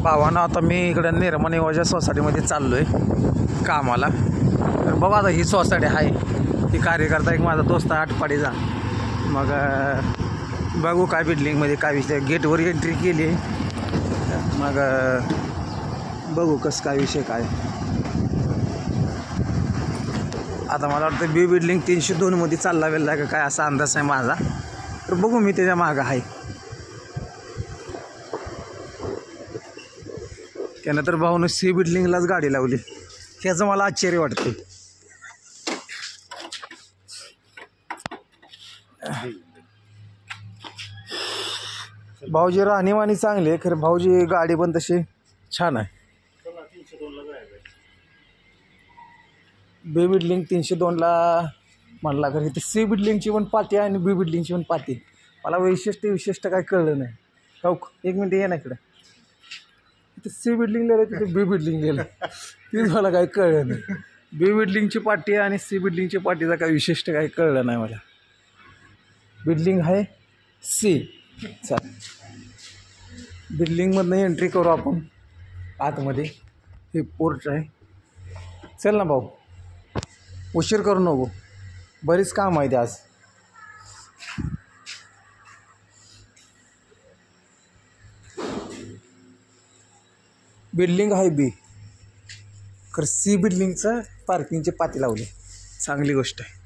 भावानं आता मी इकडं निर्मळ नियोजन सोसायटीमध्ये चाललो आहे कामाला. तर बघा आता ही सोसायटी आहे, ही कार्यकर्ता एक माझा दोस्त आहे आटपाडीचा. मग बघू काय बिल्डिंगमध्ये काय विषय. गेटवर एंट्री केली, मग बघू कसं काय विषय काय. आता मला वाटतं बी बिल्डिंग 302 मध्ये चालला वेळेला का काय असा अंदाज आहे माझा. तर बघू मी त्याच्या मागं आहे. त्यानं तर भाऊनं सी बिल्डिंगलाच गाडी लावली, ह्याचं मला आश्चर्य वाटतं. भाऊजी राहणीमानी चांगली आहे, खरं भाऊजी गाडी पण तशी छान आहे. बी बिल्डिंग 302ला म्हणला, खरं इथे सी बिल्डिंगची पण पाती आहे आणि बी बिल्डिंगची पण पाती. मला विशिष्ट काय कळलं नाही. हो, एक मिनिट ये ना इकडं. इथे सी बिल्डिंग लिहिलं, तिथे बी बिल्डिंग लिहिलं, तीच मला काही कळलं नाही. बी बिल्डिंगची पाटी आणि सी बिल्डिंगची पाटीचा काही विशिष्ट काही कळलं नाही मला. बिल्डिंग आहे सी. चल बिल्डिंगमधनं एंट्री करू आपण आतमध्ये. हे पोर्च आहे. चल ना भाऊ, उशीर करू नको, बरीच काम आहे आज. बिल्डिंग आहे बी, खरं सी बिल्डिंगचं पार्किंगची पाती लावली, चांगली गोष्ट आहे.